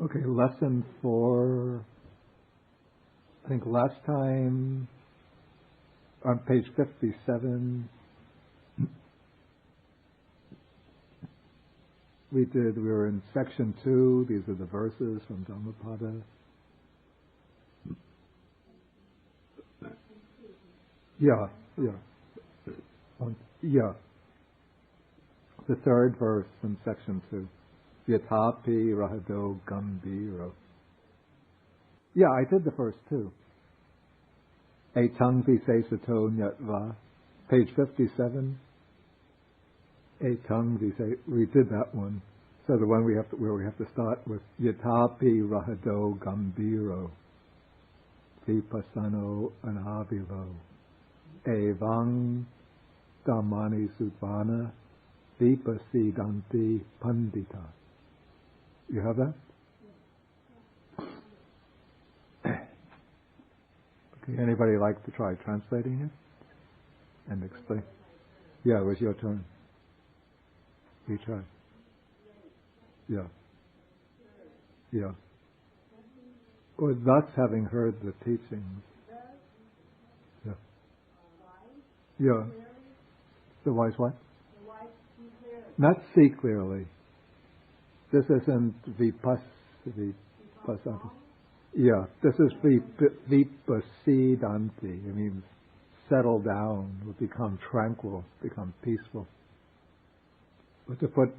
Okay, lesson 4. I think last time on page 57 we were in section 2. These are the verses from Dhammapada. Yeah. The third verse from section 2. Yathapi rahado gambhiro. Yeah, I did the first two. Etang visesato nyatva. Page 57. Etang vise. We did that one. So the one where we have to start with Yathapi rahado gambhiro. Vipassano anavilo. Evang dhammani sutvana. Vipasidanti pandita. You have that? Okay, anybody like to try translating it and explain? Yeah, it was your turn. You try. Yeah. Or thus having heard the teachings. Yeah. The wise what? Not see clearly. This isn't vipassana. Yeah, this is vipasidanti. It means settle down, or become tranquil, become peaceful. But to put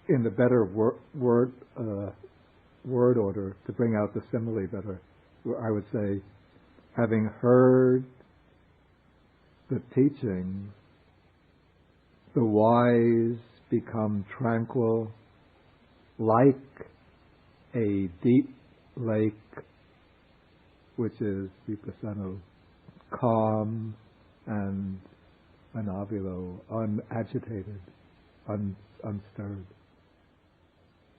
in the better word order, to bring out the simile better, I would say, having heard the teaching, the wise become tranquil like a deep lake, which is vipassana, calm and anavilo, unagitated, unstirred.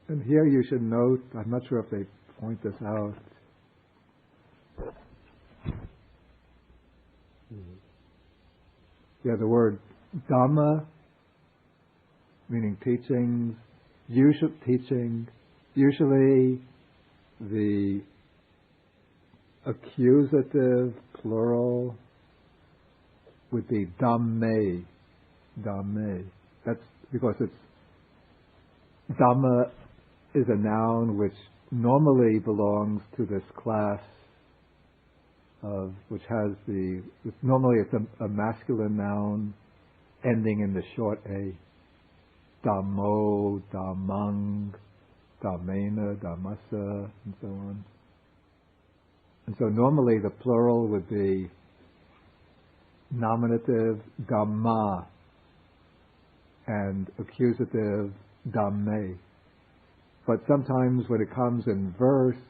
And here you should note, I'm not sure if they point this out, the word Dhamma, meaning teachings, usually the accusative plural would be dhamme. That's because Dhamma is a noun which normally belongs to this class of, which has normally it's a masculine noun ending in the short A. Dhammo, dhammang, dhammena, dhammasa, and so on. And so normally the plural would be nominative dhamma and accusative dhamme. But sometimes when it comes in verse,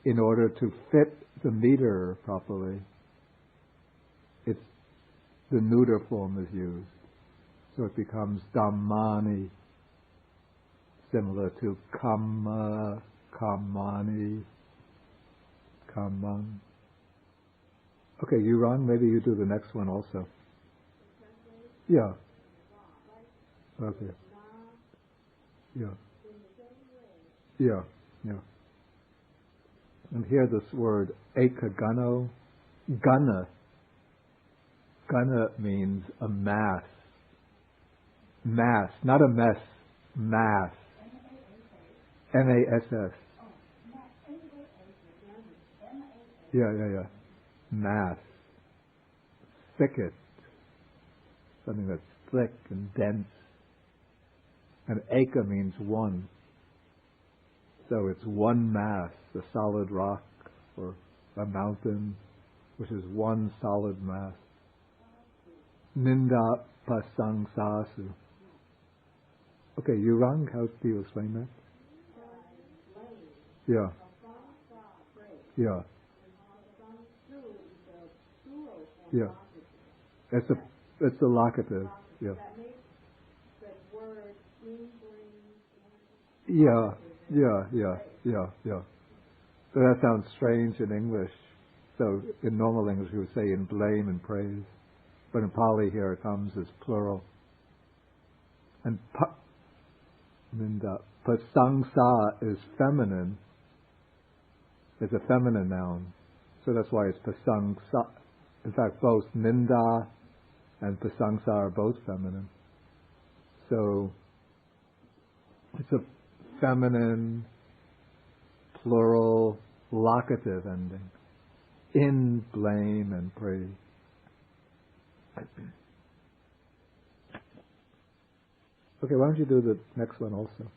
in order to fit the meter properly, the neuter form is used. So it becomes dhammani, similar to kamma, kammani, kammang. Okay, you run. Maybe you do the next one also. Yeah. Okay. Yeah. And here this word ekagano, gana. Gana means a mass. Mass, not a mess, mass. M-A-S-S. Yeah. Mass. Thicket. Something that's thick and dense. And eka means one. So it's one mass, a solid rock or a mountain, which is one solid mass. Ninda pasang sasu. Okay, Yurang, how do you explain that? Yeah. It's a locative. Yeah. So that sounds strange in English. So in normal English we would say in blame and praise. But in Pali here it comes as plural. And Ninda. Pasangsa is feminine. It's a feminine noun. So that's why it's pasangsa. In fact, both ninda and pasangsa are both feminine. So it's a feminine, plural, locative ending. In blame and praise. Okay, why don't you do the next one also?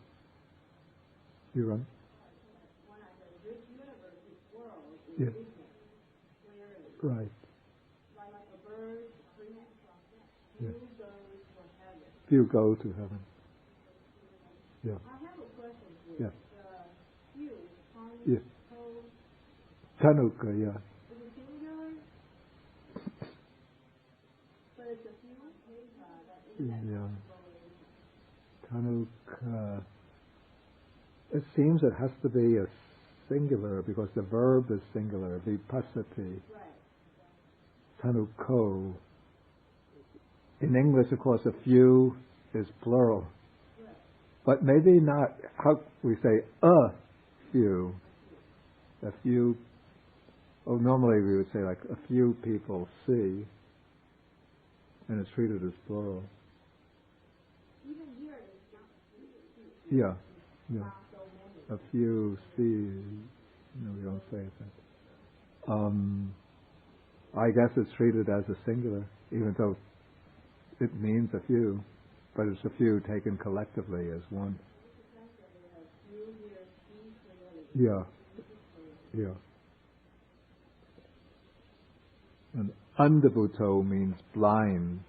You run. Yeah. Right. Yeah. Few go to heaven. Yeah. Yeah. Yeah. Tanuka, yeah. Yeah. Tanuka. It seems it has to be a singular because the verb is singular. Vipassati. Tanuko. In English, of course, a few is plural. But maybe not, how we say a few. A few, normally we would say like a few people see. And it's treated as plural. Yeah, yeah. A few see. No, we don't say it that. I guess it's treated as a singular, even though it means a few, but it's a few taken collectively as one. Yeah, yeah. And andabuto means blind.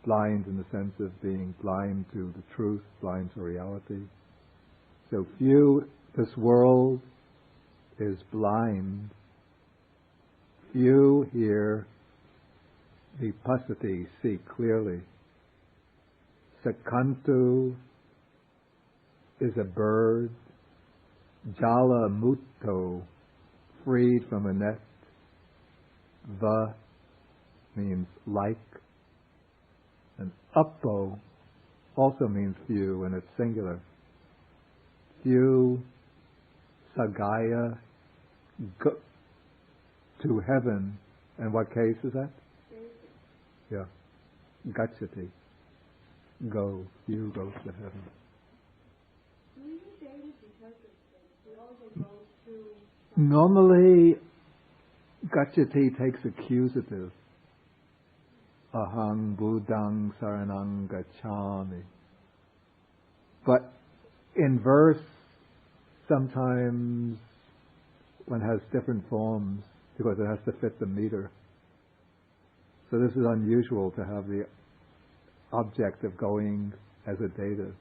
Blind in the sense of being blind to the truth, blind to reality. So few, this world is blind. Few here, vipassati, see clearly. Sakantu is a bird. Jala mutto, freed from a net. Va means like. And uppo also means few, and it's singular. Few, sagaya, go to heaven. And what case is that? Yeah. Gachati. Go. You go to heaven. Normally, gachati takes accusative. Ahang buddhang saranang gacchami. But in verse, sometimes one has different forms because it has to fit the meter. So this is unusual to have the object of going as a dative.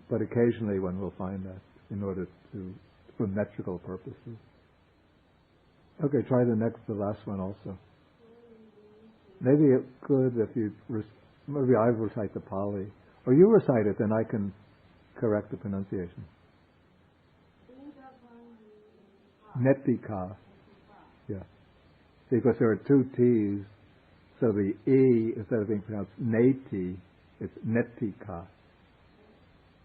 But occasionally one will find that in order to, for metrical purposes. Okay, try the last one also. Maybe it could if you, maybe I recite the Pali. Or you recite it, then I can correct the pronunciation. Netika. Yeah. Because there are two T's, so the E, instead of being pronounced neti, it's netika.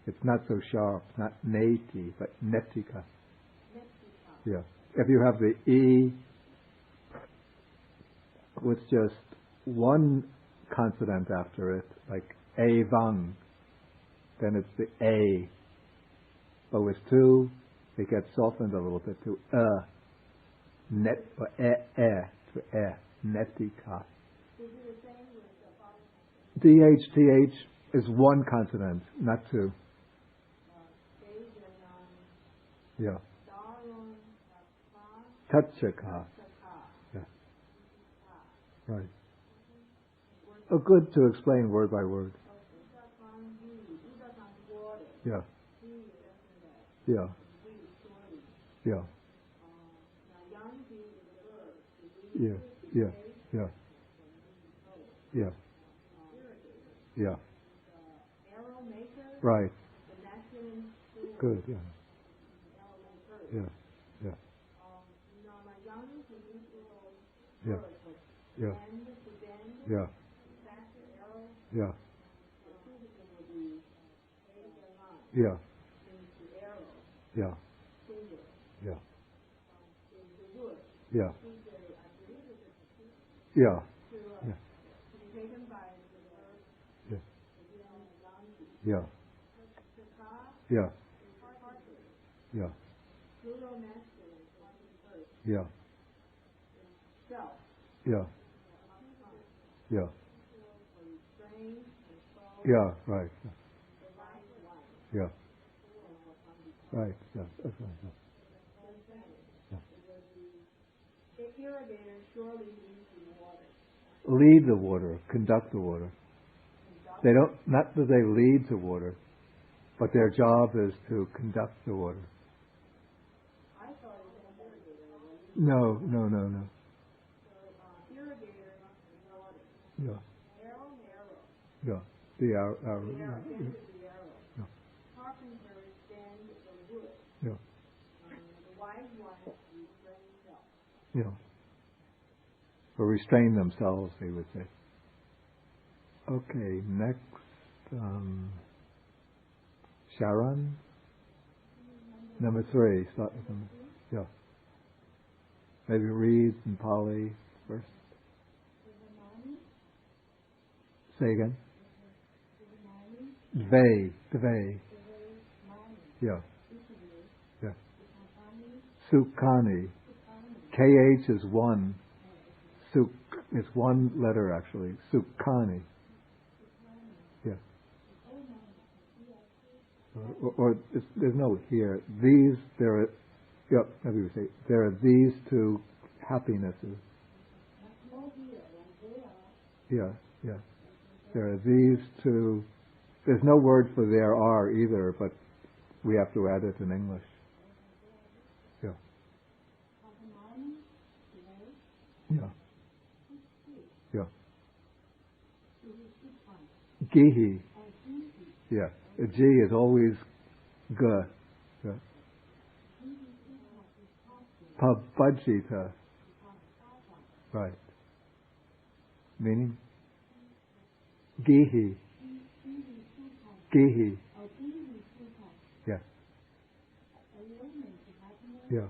It's not so sharp, not neti, but netika. Yeah. If you have the E with just one consonant after it, like evang, then it's the A. But with two, it gets softened a little bit to net or to netika. DHTH is one consonant, not two. Yeah. Tachaka. Yeah. Right. Oh, good to explain word by word. Yeah. Yeah. Yeah. Yeah. Yeah. Yeah. Yeah. Yeah. Right. Good. Yeah. Yeah. Yeah. Yeah. Yeah. Yeah. Yeah. Yeah. is the arrow. Yeah. Finger Yeah. is the wood. Yeah. These are, I believe it's a Yeah. to Yeah. be taken by the word Yeah. Yangi. Yeah. The ka Yeah. is partly. Yeah. Plural masculine is first. Yeah. Self. Yeah. Yeah. Or restrain, control. Yeah. Right. The right one. Yeah. Right. Yeah. That's right. Yeah. The irrigator surely leads the water. Lead the water, conduct the water. They don't, not that they lead the water, but their job is to conduct the water. I thought it was an irrigator. No. So, irrigator is water. Yeah. Arrow. Yeah. The arrow. The arrow, Yeah. bend of the arrow. Yeah. Carpenter bend the wood. Yeah. The wise one restrain self. Yeah. Or restrain themselves, they would say. Okay, next, Sharon. Number 3. Start with them. Yeah. Maybe read in Pali first. Say again. Dve. Yeah. Yeah. Sukhani. KH is one. Suk is one letter actually. Sukhani. Yeah. Or there's no here. These there are. Yeah. Maybe we say there are these two happinesses. Yeah. Yeah. There are these two. There's no word for there are either, but we have to add it in English. Yeah. Yeah. Yeah. Gihi. Yeah. A G is always G. Yeah. Pabajita. Right. Meaning? Gihi. Gihi. Yeah. Yeah.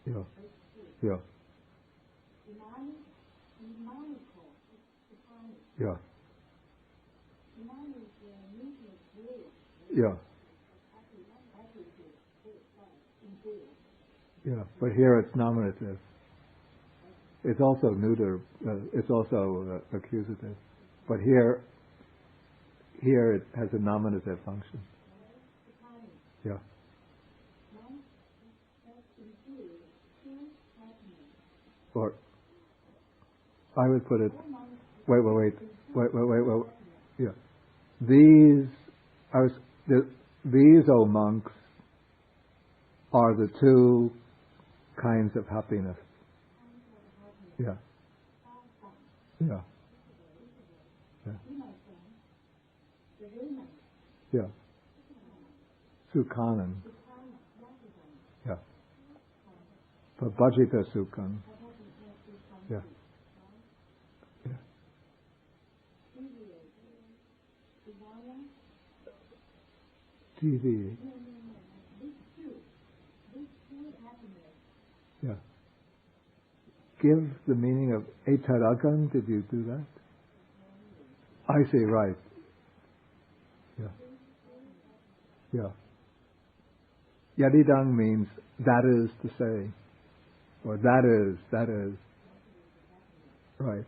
Yeah. Yeah. Yeah. Yeah. Yeah. But here it's nominative. It's also neuter. It's also accusative. But here it has a nominative function. Yeah. Or I would put it. Wait. Yeah. These, these, O monks, are the two kinds of happiness. Yeah. Yeah. Yeah. Yeah. Sukhanan. Yeah. Pabajita sukhan. Yeah. Yeah. TV. Yeah. Give the meaning of etaragan. Did you do that? I see, right. Yeah. Yeah. Yadidang means that is to say. Or that is. Right.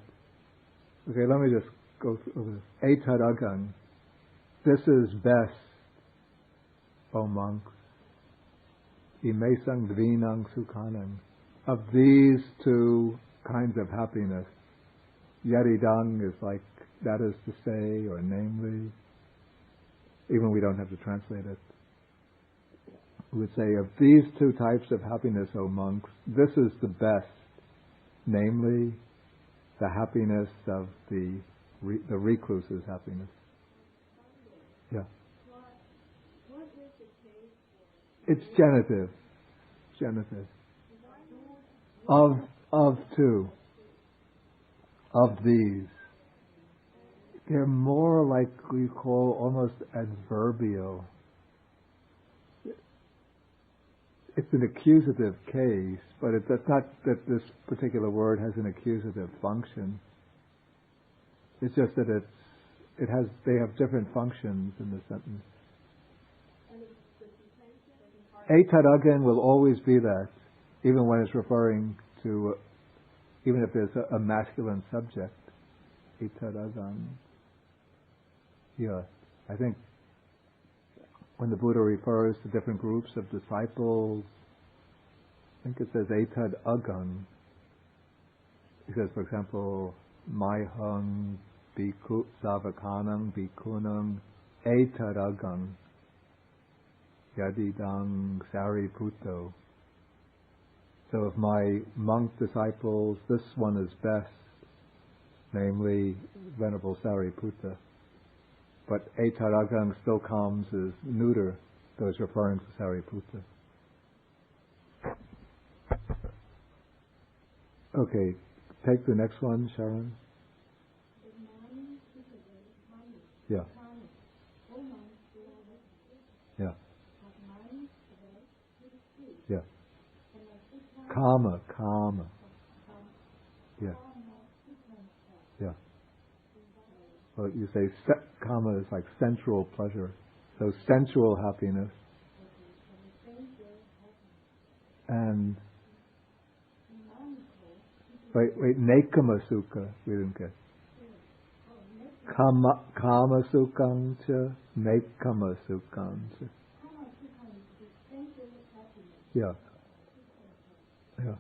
Okay, let me just go through this. Etaragan. This is best, O monks. Imesang dvinang sukhanang. Of these two kinds of happiness, Yaridang is like that is to say, or namely, even we don't have to translate it. We would say, of these two types of happiness, O monks, this is the best, namely, the happiness of the recluse's happiness. Yeah. What is the case for? It's genitive. Genitive. Of two. Of these. they're more like we call almost adverbial. It's an accusative case, but that's not that this particular word has an accusative function. It's just that they have different functions in the sentence. Etadagan will always be that, even when it's referring to, even if there's a masculine subject. Etadagan. Yeah, I think when the Buddha refers to different groups of disciples, I think it says Etad Agang. He says, for example, Maihang, Bhikkhu, Savakanang, Bhikkhunang, Etad Agang, Yadidang, Sariputto. So of my monk disciples, this one is best, namely Venerable Sariputta. But Etaragang still comes as neuter, though it's referring to Sariputta. Okay, take the next one, Sharon. Yeah. Yeah. Yeah. Kama. Yeah. Yeah. Well, you say kama is like sensual pleasure. So sensual happiness. And wait, nekama sukha, we didn't get. Kama sukham cha, nekama sukham cha. Yeah. Yeah.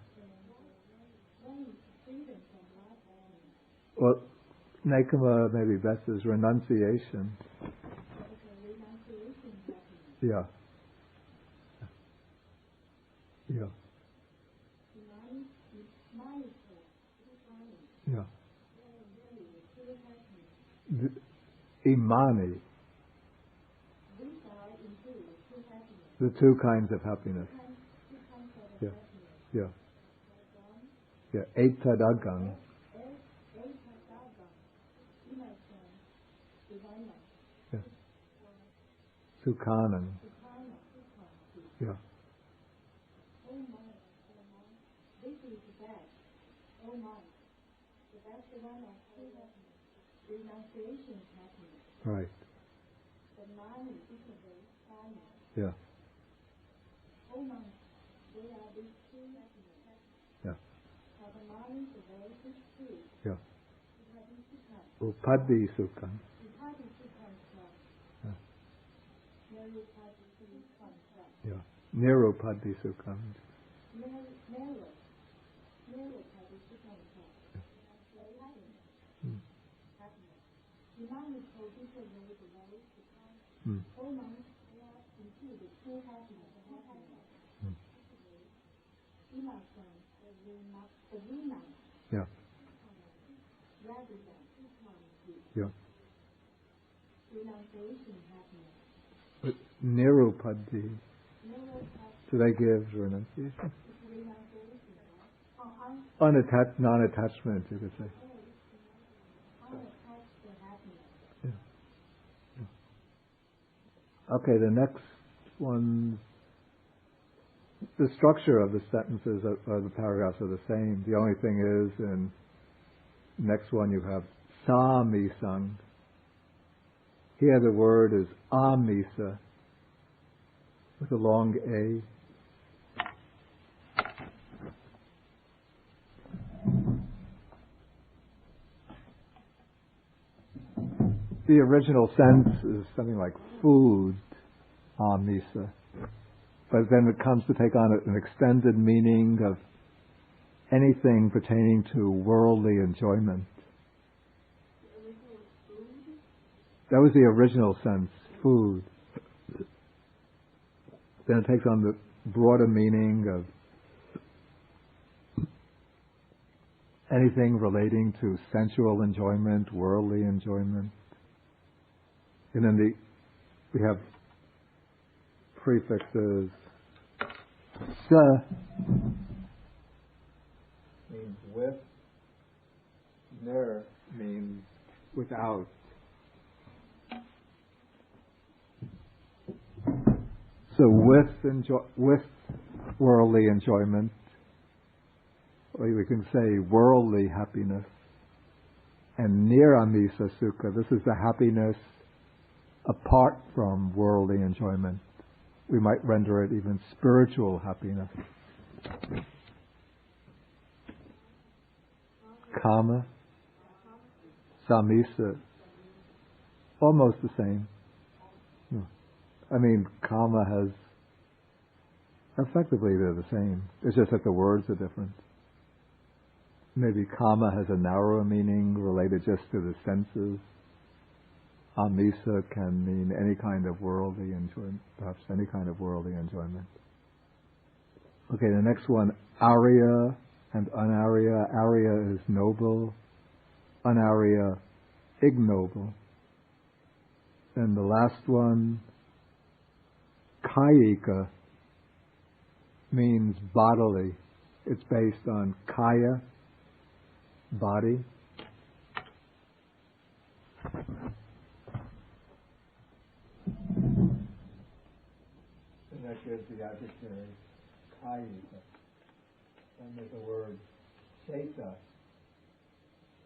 Well, nekama maybe best is renunciation. Yeah. Yeah. Yeah. Imani. The two kinds of happiness. Yeah. Yeah. Yeah. Etadagang. Yeah. Sukhanam. Yeah. Right. Yeah. Yeah. Yeah. Upadhi sukham. Yeah. Nirupadhi sukham. Yeah. Yeah. But Nirupadhi. Do they give renunciation? Non-attachment, you could say. Yeah. Yeah. Okay, the next one, the structure of the sentences of the paragraphs are the same. The only thing is, in next one you have Samisang. Here the word is Amisa, with a long A. The original sense is something like food, Amisa. But then it comes to take on an extended meaning of anything pertaining to worldly enjoyment. That was the original sense, food. Then it takes on the broader meaning of anything relating to sensual enjoyment, worldly enjoyment. And then we have prefixes. Sa means with. Ner means without. So with worldly enjoyment, or we can say worldly happiness, and niramisa sukha, this is the happiness apart from worldly enjoyment. We might render it even spiritual happiness. Kama, samisa, almost the same. I mean, kama has, effectively they're the same. It's just that the words are different. Maybe kama has a narrower meaning related just to the senses. Amisa can mean any kind of worldly enjoyment, perhaps any kind of worldly enjoyment. Okay, the next one, arya and anarya. Arya is noble, anarya, ignoble. And the last one, kayika, means bodily. It's based on kaya, body. And that gives the adjective kayika. And there's the word cheta,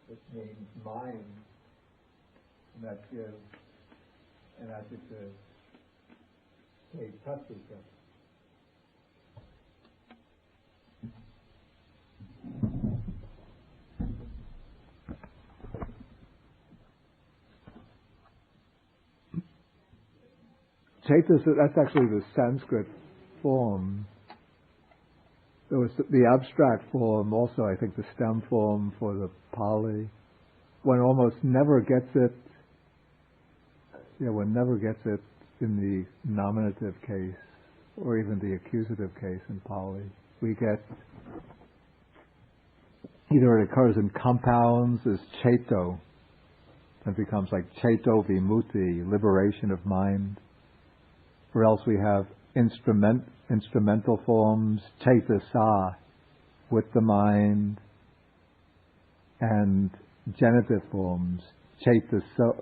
which means mind. And that gives an adjective chetasika. Chetasika, that's actually the Sanskrit form. There was the abstract form, also I think the stem form for the Pali. One almost never gets it. One never gets it in the nominative case or even the accusative case in Pali. We get either it occurs in compounds as cheto, and becomes like cheto vimutti, liberation of mind, or else we have instrumental forms, cetasa, with the mind, and genitive forms, cetaso.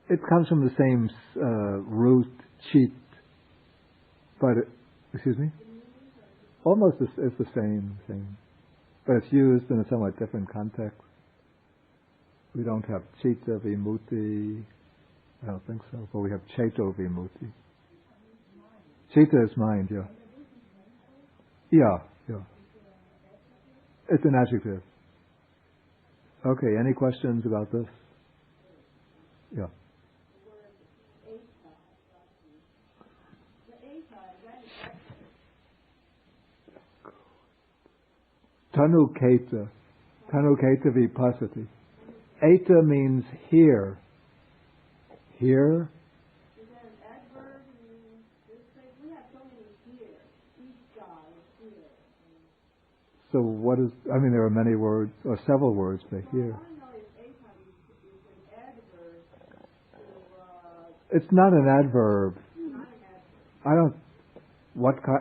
It comes from the same root, cheat, but excuse me? Almost it's the same thing, but it's used in a somewhat different context. We don't have chitta vimutti, I don't think so, but we have cheto vimutti. Chitta is mind, yeah. Yeah. It's an adjective. Okay, any questions about this? Yeah. Tanuketa vipassati. Eta means here. Here. Is that an adverb in this place? We have so many here. Each guy is here. So what is, there are many words, or several words, but here. I know if eta is an adverb. It's not an adverb. Not an adverb.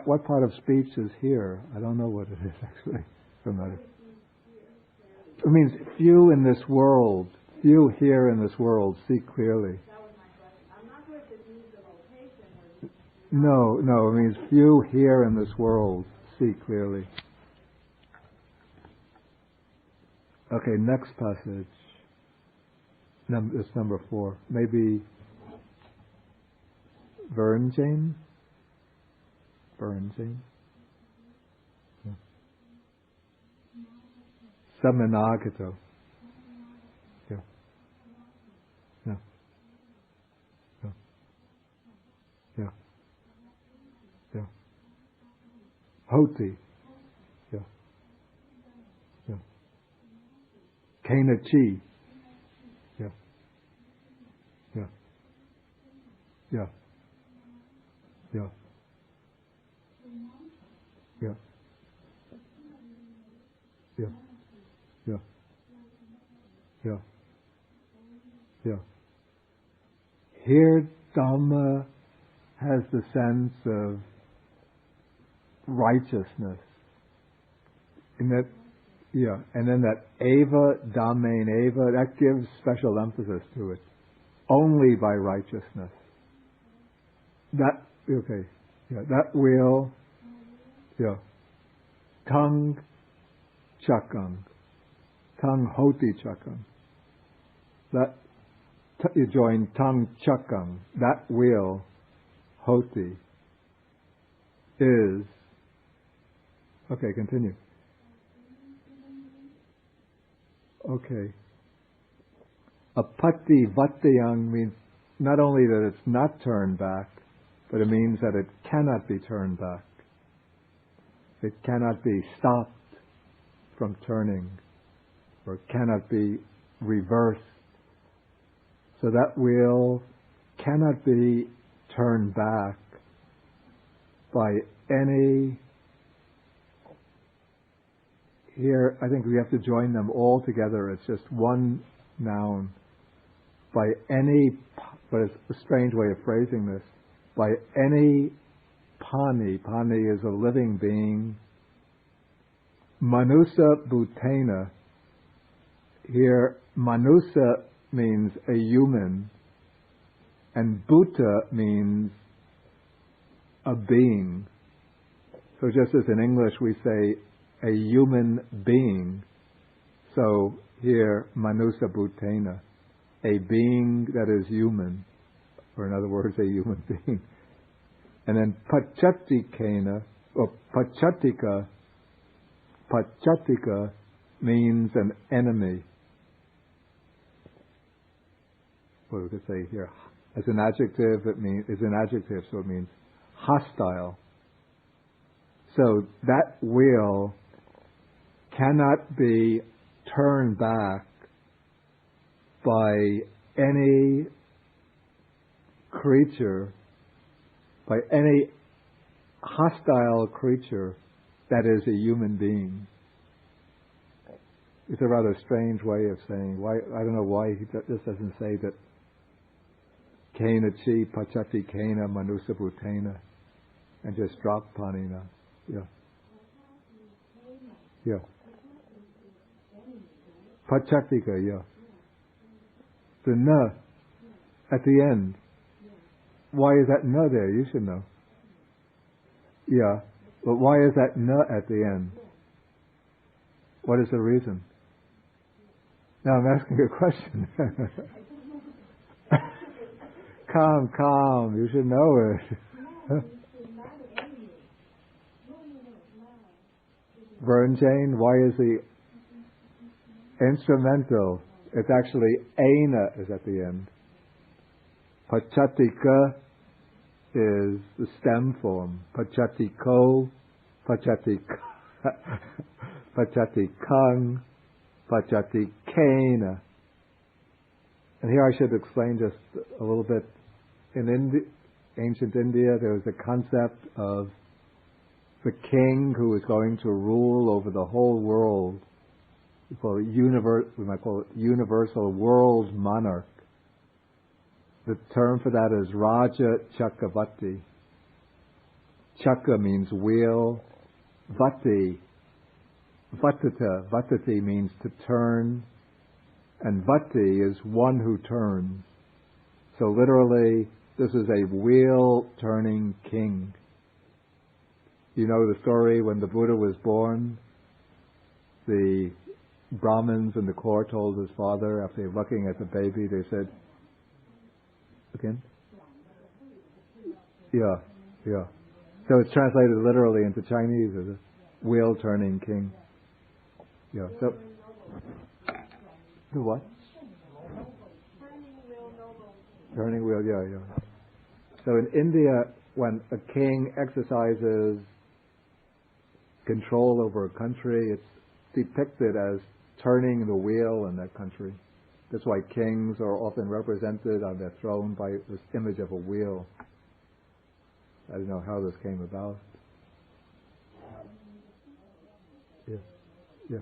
What part of speech is here? I don't know what it is actually. It means few in this world, few here in this world see clearly. That was my question. I'm not sure if it means the location or No, it means few here in this world see clearly. Okay, next passage. It's number 4. Maybe Vern Jane? Samanagato. Yeah. Hoti. Yeah. Kainachi. Yeah. Here Dhamma has the sense of righteousness. In that, Yeah, and then that eva, damen eva, that gives special emphasis to it. Only by righteousness. That, okay, yeah, that will, yeah, tang chakang, tang hoti chakang. That, you join tang chakang, that will, hoti, is, okay, continue. Okay. Apatti vattayang means not only that it's not turned back, but it means that it cannot be turned back. It cannot be stopped from turning, or it cannot be reversed. So that wheel cannot be turned back by any. Here, I think we have to join them all together. It's just one noun. By any, but it's a strange way of phrasing this, by any pani, pani is a living being, manusa bhutena, here manusa means a human, and bhuta means a being. So just as in English we say a human being, so here manusa bhutena, a being that is human, or in other words, a human being. And then pachatikena, or pachatika means an enemy. What we could say here, as an adjective, so it means hostile. So that will cannot be turned back by any creature, by any hostile creature that is a human being. It's a rather strange way of saying, why, I don't know why he just doesn't say that kena chi pachati kena manusa bhutena and just drop panina. Yeah. Yeah. Pachatika, yeah. The na at the end. Why is that na there? You should know. Yeah. But why is that na at the end? What is the reason? Now I'm asking a question. Calm. You should know it. Vern Jane, why is the instrumental? It's actually aina is at the end. Pachatika is the stem form. Pachatiko, pachatikang, pachatikena. And here I should explain just a little bit. In ancient India, there was a concept of the king who is going to rule over the whole world. We might call it universal world monarch. The term for that is Raja Chakravati. Chakra means wheel. Vati, vatati means to turn. And vati is one who turns. So literally, this is a wheel-turning king. You know the story when the Buddha was born? The Brahmins in the court told his father, after looking at the baby, they said, again? Yeah. So it's translated literally into Chinese as a wheel-turning king. Yeah. So, the what? Turning wheel, yeah. So in India, when a king exercises control over a country, it's depicted as turning the wheel in that country. That's why kings are often represented on their throne by this image of a wheel. I don't know how this came about. Yeah.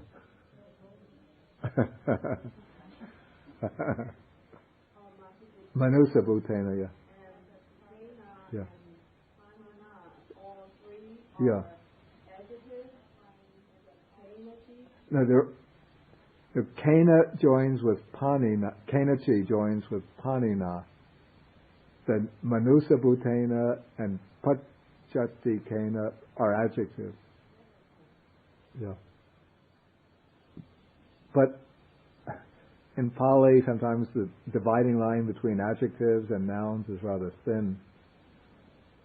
Manusa bhutena, yeah. Yeah. No, the Kena joins with Panina, Kena chi joins with Panina. The Manusa Bhutena and Pachati Kena are adjectives. Yeah. But in Pali, sometimes the dividing line between adjectives and nouns is rather thin.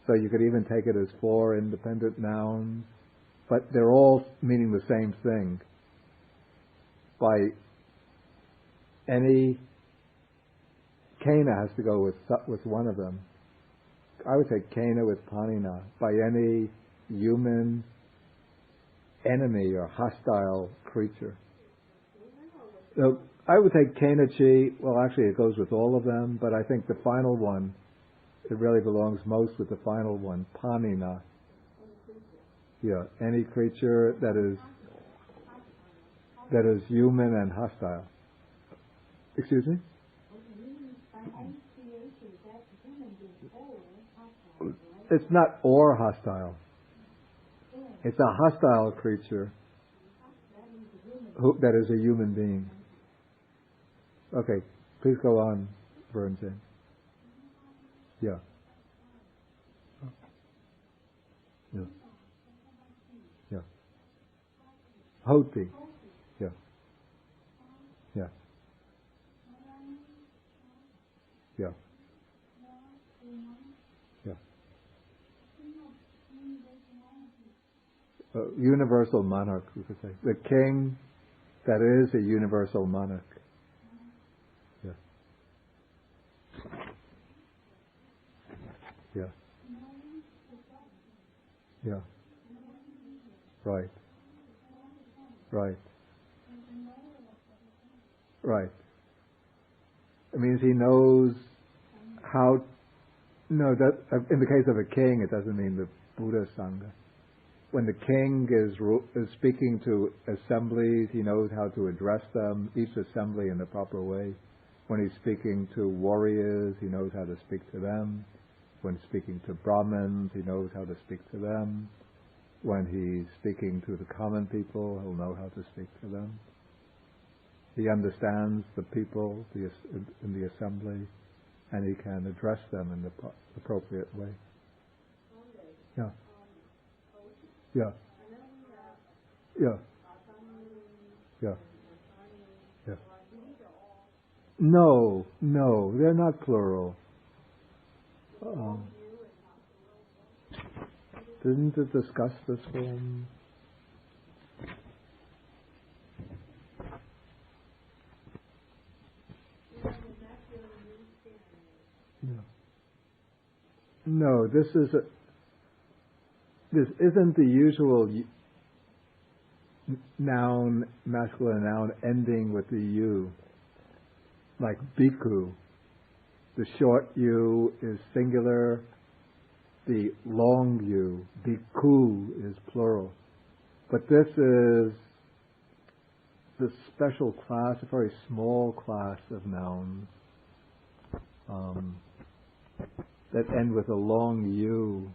So you could even take it as 4 independent nouns, but they're all meaning the same thing. By any, Kena has to go with one of them. I would say Kena with Panina. By any human enemy or hostile creature. So I would take Kena chi, well actually it goes with all of them, but I think the final one, it really belongs most with the final one, Panina. Yeah, any creature that is human and hostile. Excuse me? It's not or hostile. It's a hostile creature that is a human being. Okay, please go on, Vernjay. Yeah. Yeah. Yeah. Hoti. Yeah. Yeah. Yeah. Yeah. Universal monarch, we could say. The king that is a universal monarch. Yeah. Yeah. Yeah. Right. Right. Right. It means he knows how. No, that in the case of a king, it doesn't mean the Buddha Sangha. When the king is speaking to assemblies, he knows how to address them, each assembly in the proper way. When he's speaking to warriors, he knows how to speak to them. When speaking to Brahmins, he knows how to speak to them. When he's speaking to the common people, he'll know how to speak to them. He understands the people in the assembly, and he can address them in the appropriate way. Yeah. Yeah. Yeah. Yeah. Yeah. No, they're not plural. Didn't it discuss this one? No, this isn't the usual noun, masculine noun ending with the U. Like bhikkhu. The short U is singular, the long U, bhikkhu, is plural. But this is the special class, a very small class of nouns that end with a long U.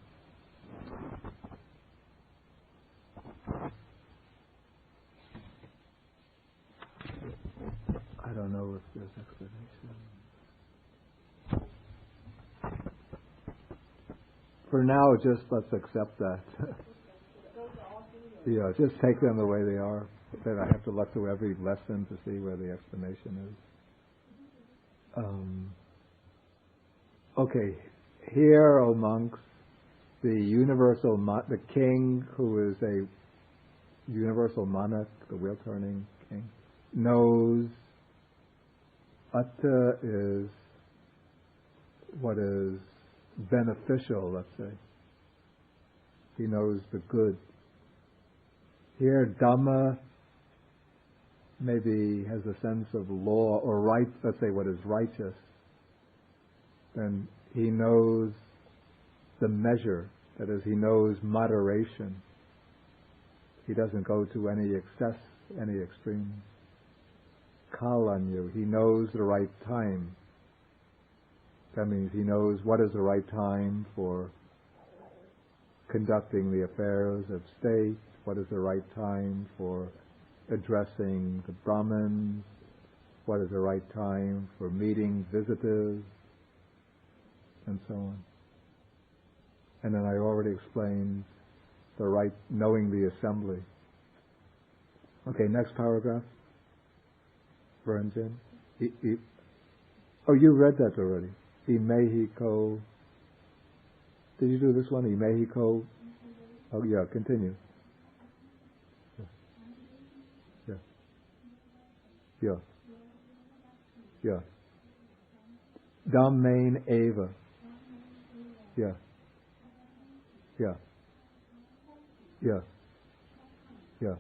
I don't know if there's explanation. For now, just let's accept that. Yeah, just take them the way they are. Then I have to look through every lesson to see where the explanation is. Okay, here, O monks, the king who is a universal monarch, the wheel-turning king, knows atta is what is beneficial, let's say. He knows the good. Here, Dhamma maybe has a sense of law or right, let's say what is righteous. And he knows the measure, that is, he knows moderation. He doesn't go to any excess, any extreme. Kalanyu, he knows the right time. That means he knows what is the right time for conducting the affairs of state, what is the right time for addressing the Brahmins, what is the right time for meeting visitors, and so on. And then I already explained the right, knowing the assembly. Okay, next paragraph. Varanjan. Oh, you read that already. I Mexico. Did you do this one? I Mexico. Oh yeah, continue. Yeah. Yeah. Yeah. Dhammain eva. Yeah. Yeah. Yeah. Yeah.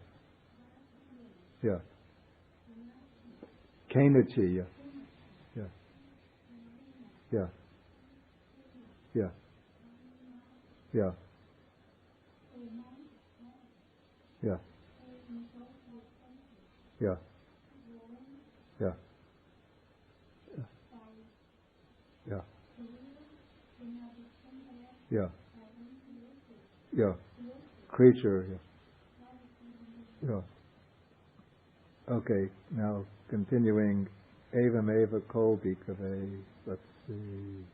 Yeah. Kainachi. Yeah. Yeah. Yeah. Yeah. Yeah. Yeah. Yeah. Yeah. Yeah. Yeah. Yeah. Creature. Yeah. Yeah. Okay. Now continuing. Evam eva ko bhikkhave. Let's see.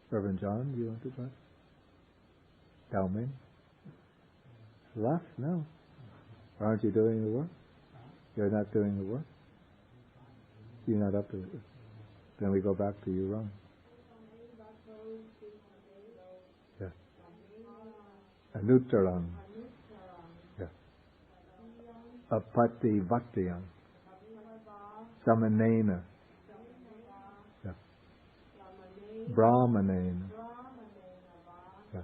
Reverend John, do you want to try? Dao Ming? Left? No. Aren't you doing the work? You're not doing the work? You're not up to it. Then we go back to you, Ron. Yeah. Anuttaram. Yeah. Apatti Bhaktiyam. Samanena. Yeah. Brahmanena. Yeah.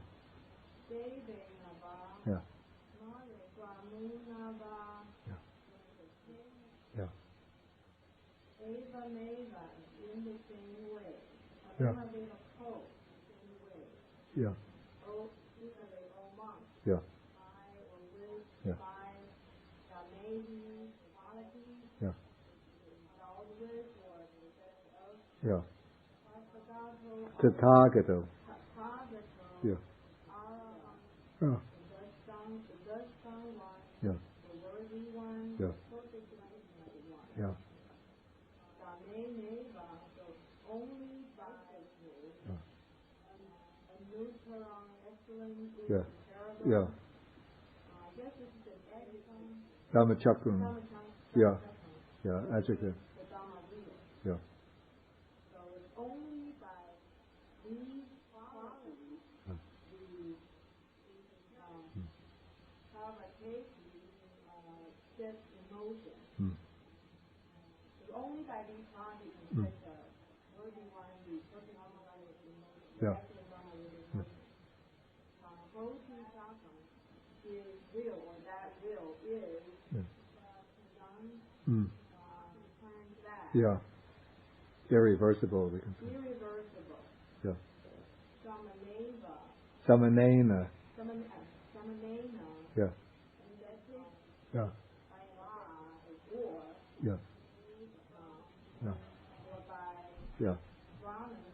Yeah. Yeah. In the same way. Yeah. Yeah. Yeah. Yeah. Yeah. Yeah. Tathagata. Yeah. Yeah. Yeah. Yeah. Yeah. Yeah. Yeah. Dhammachakrun. Yeah. Yeah. Adjective. Yeah. So it's only by these qualities the Kavakesi sets in motion. It's only by these qualities you set the worthy one, the person in motion, the excellent one in motion. Bodhisattva is will, or that will is turns back. Yeah. Irreversible, we can say. Irreversible. Yeah. Samaneva. Samanena. Samanena. Yeah. And that's it. Yeah. By or. Yeah. Yeah. Or by Yeah. Brahman.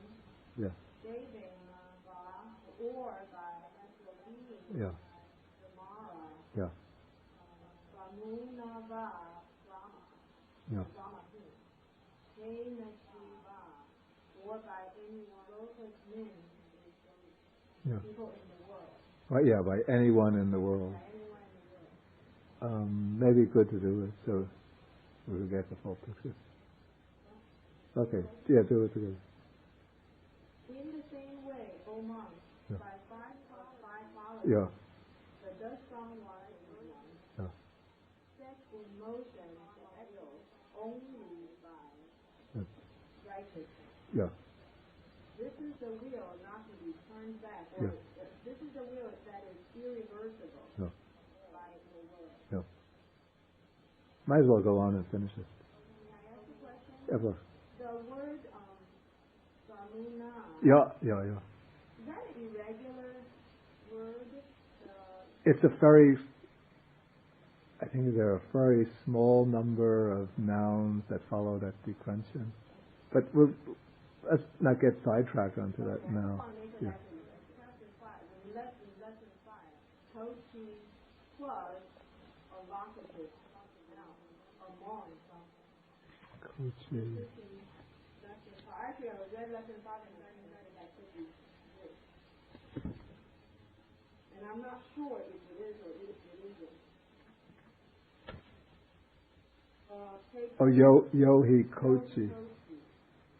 Yeah. Devena. Or by natural being. Yeah. Samara. Yeah. Brahmunava. Brahma. Yeah. Brahma being. Kainachiva. Or by anyone. Lotus men. Yeah. People in the world. Right, yeah, by anyone in the world. By anyone in the world. Maybe good to do it so we will get the full picture. Okay, yeah, do it together. In the same way, O monk, Yeah. by five qualities, Yeah. the thus strong one is one, Yeah. set in motion the echoes only by Yeah. righteousness. Yeah. This is the will not to be turned back, or this is the will that is irreversible Yeah. by the word. Yeah. Might as well go on and finish it. May I ask a question? Yeah, well, The word Samuna, yeah. is that an irregular word? It's a very, I think there are a very small number of nouns that follow that declension. But let's not get sidetracked onto that now. Yeah. Chapter 5, lesson 5, Tochi plus a locative Kochi. Actually, I read lesson 5 and lesson 9 that could be good. And I'm not sure if it is or if it isn't. Oh, Yohi Kochi.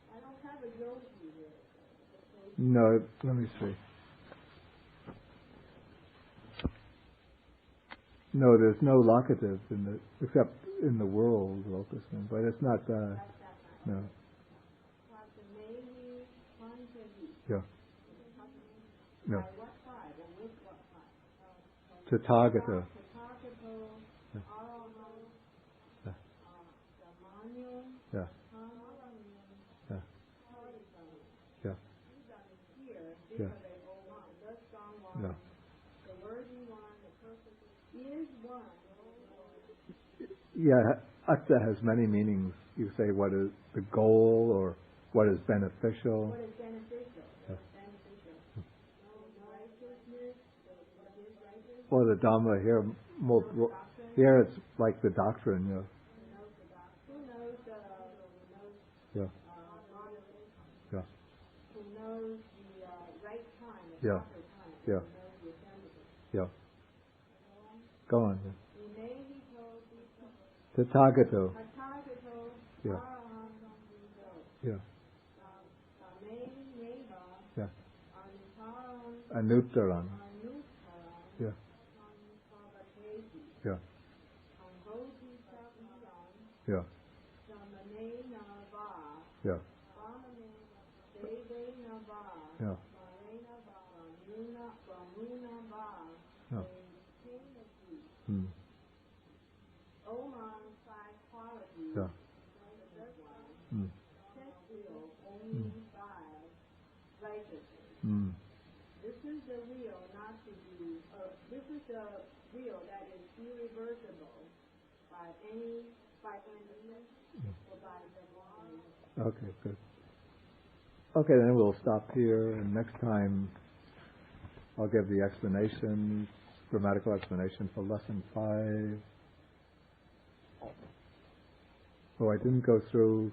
I don't have a Yohi here. No, let me see. No, there's no locative except in the world locusm, but it's not that. No. Yeah. No. Tathagata. Yeah. Yeah. Yeah. Yeah. Yeah. Yeah. Yeah, atta has many meanings. You say what is the goal or what is beneficial. What is beneficial? Yeah. Beneficial. No righteousness. Well, the Dhamma here, here it's like the doctrine, yeah. Who knows Yeah. Yeah. Who knows the right time, the Yeah. proper time. Yeah. Who knows the assembly. Yeah. Go on. Yeah. Tathagato. Tathagato. Yeah. Yeah. Yeah. Anuttaran. Yeah. Yeah. Yeah. Yeah. Yeah. Yeah. Hmm. Yeah. Hmm. Hmm. This is the will not to be, this is the will that is irreversible by any or by the law. Okay, good. Okay, then we'll stop here, and next time I'll give the explanations, grammatical explanation for lesson 5. Oh, I didn't go through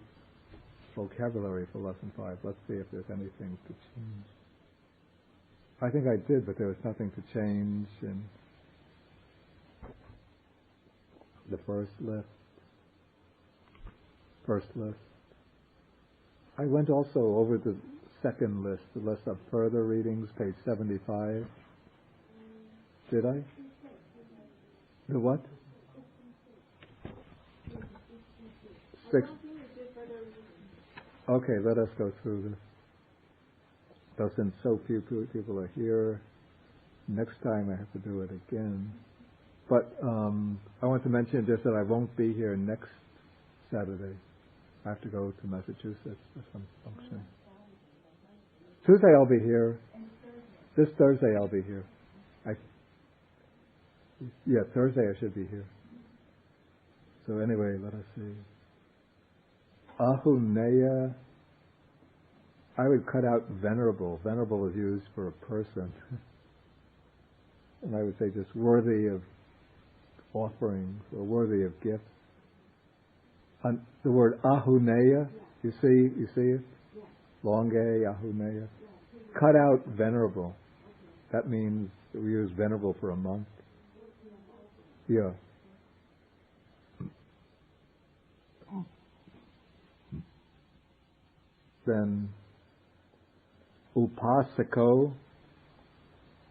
vocabulary for lesson 5. Let's see if there's anything to change. I think I did, but there was nothing to change in the first list. I went also over the second list, the list of further readings, page 75. Did I? The what? 6. Okay, let us go through this. Though since so few people are here, next time I have to do it again. But I want to mention just that I won't be here next Saturday. I have to go to Massachusetts for some function. Tuesday I'll be here. This Thursday I'll be here. Thursday I should be here. So anyway, let us see. Ahuneya, I would cut out venerable. Venerable is used for a person. And I would say just worthy of offerings or worthy of gifts. And the word ahuneya, you see it? Longe, ahuneya. Cut out venerable. That means we use venerable for a month. Yeah. Then upasako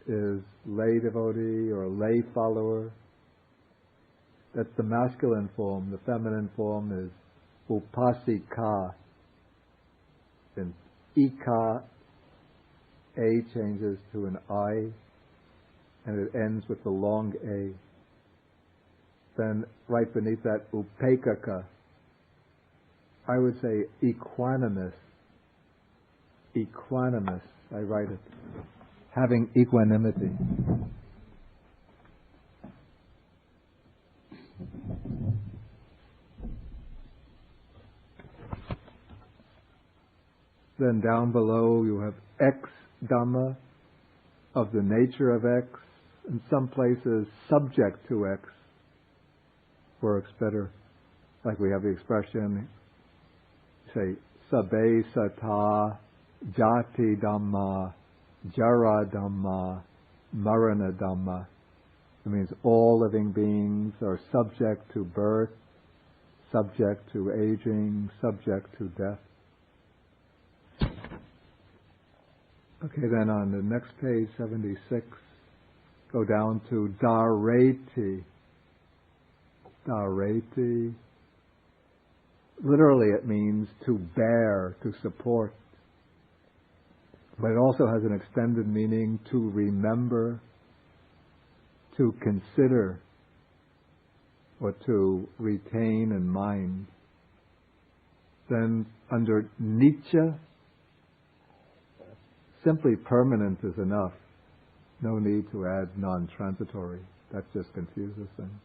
is lay devotee or lay follower. That's the masculine form. The feminine form is upasika. Then ika, a changes to an I, and it ends with the long A. Then right beneath that, upekaka. I would say equanimous. Equanimous, I write it. Having equanimity. Then down below you have X Dhamma, of the nature of X. In some places, subject to X works better. Like we have the expression, say, Sabbe Sata Jati Dhamma Jara Dhamma Marana Dhamma. It means all living beings are subject to birth, subject to aging, subject to death. Okay, then on the next page, 76, go down to Dhareti. Dhareti. Literally it means to bear, to support. But it also has an extended meaning to remember, to consider, or to retain in mind. Then under Nitya, simply permanent is enough. No need to add non-transitory. That just confuses things.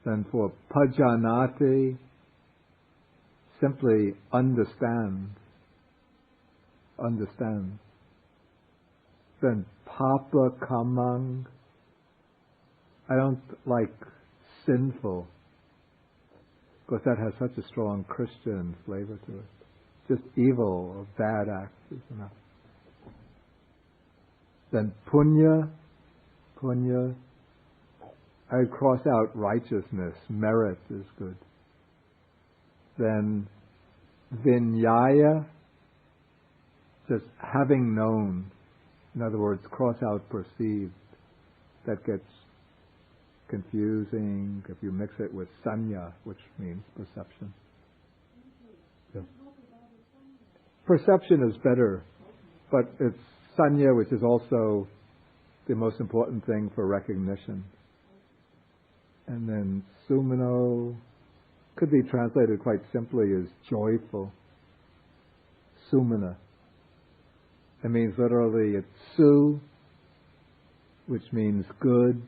Then for Pajanati, simply understand. Understand. Then Papa Kamang, I don't like sinful, because that has such a strong Christian flavor to it. Just evil or bad acts is enough. Then Punya, I cross out righteousness, merit is good. Then Vinyaya, just having known. In other words, cross out perceived. That gets confusing if you mix it with Sanya, which means perception. Yeah. Perception is better, but it's Sanya, which is also the most important thing for recognition. And then Sumino could be translated quite simply as joyful. Sumana. It means literally it's Su, which means good,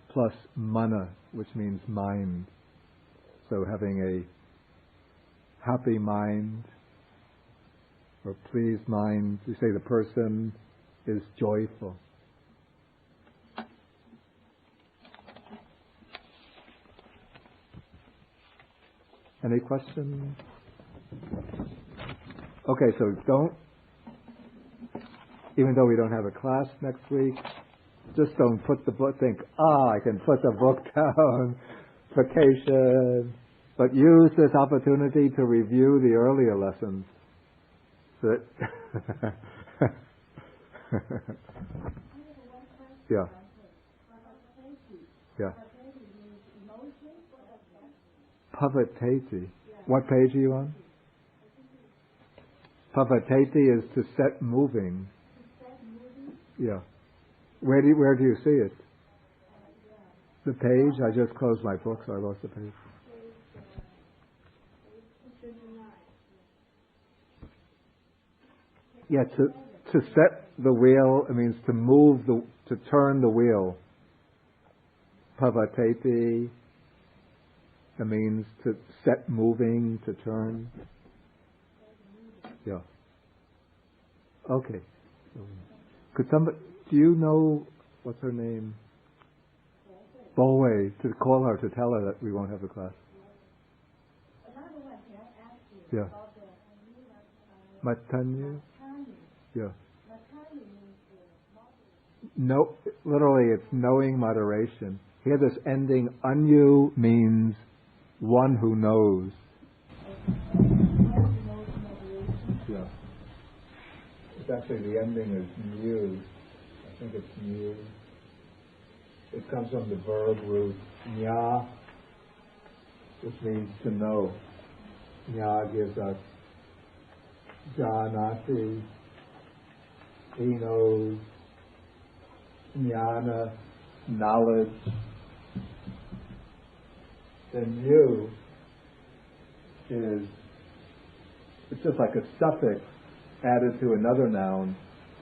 plus Mana, which means mind. So having a happy mind or pleased mind, you say the person is joyful. Any questions? Okay, so even though we don't have a class next week, just don't put the book, think, I can put the book down, vacation, but use this opportunity to review the earlier lessons. So yeah. Yeah. Pavateti. What page are you on? Pavateti is to set moving. Yeah. Where do you see it? The page? I just closed my book, so I lost the page. Yeah, to set the wheel, it means to move to turn the wheel. Pavateti, it means to set moving, to turn. Yeah. Okay. Could somebody, do you know, what's her name? Bowe, to call her, to tell her that we won't have a class. Yeah. Matanya? Yeah. No, literally it's knowing moderation. Here this ending, anyu, means one who knows. Yeah. It's actually, the ending is mu. I think it's mu. It comes from the verb root nya, which means to know. Nya gives us janati, he knows, jnana, knowledge. Then mu is, it's just like a suffix added to another noun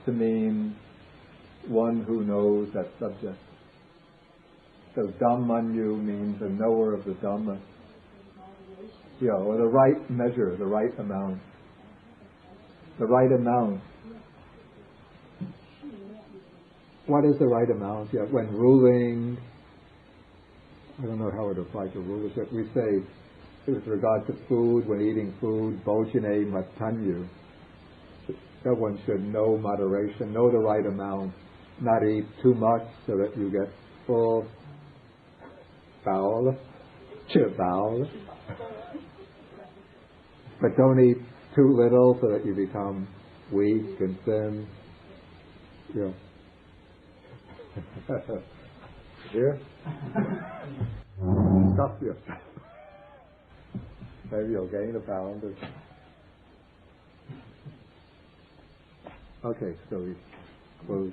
to mean one who knows that subject. So Dhammanyu means a knower of the Dhamma. Yeah, or the right measure, the right amount. The right amount. What is the right amount? Yeah, when ruling, I don't know how it applies to rulership. We say with regard to food, when eating food, bojane matanyu, that one should know moderation, know the right amount, not eat too much so that you get full bowel, but don't eat too little so that you become weak and thin. Yeah. Here? Stuff yourself. Maybe you'll gain a pound. Okay, so we close.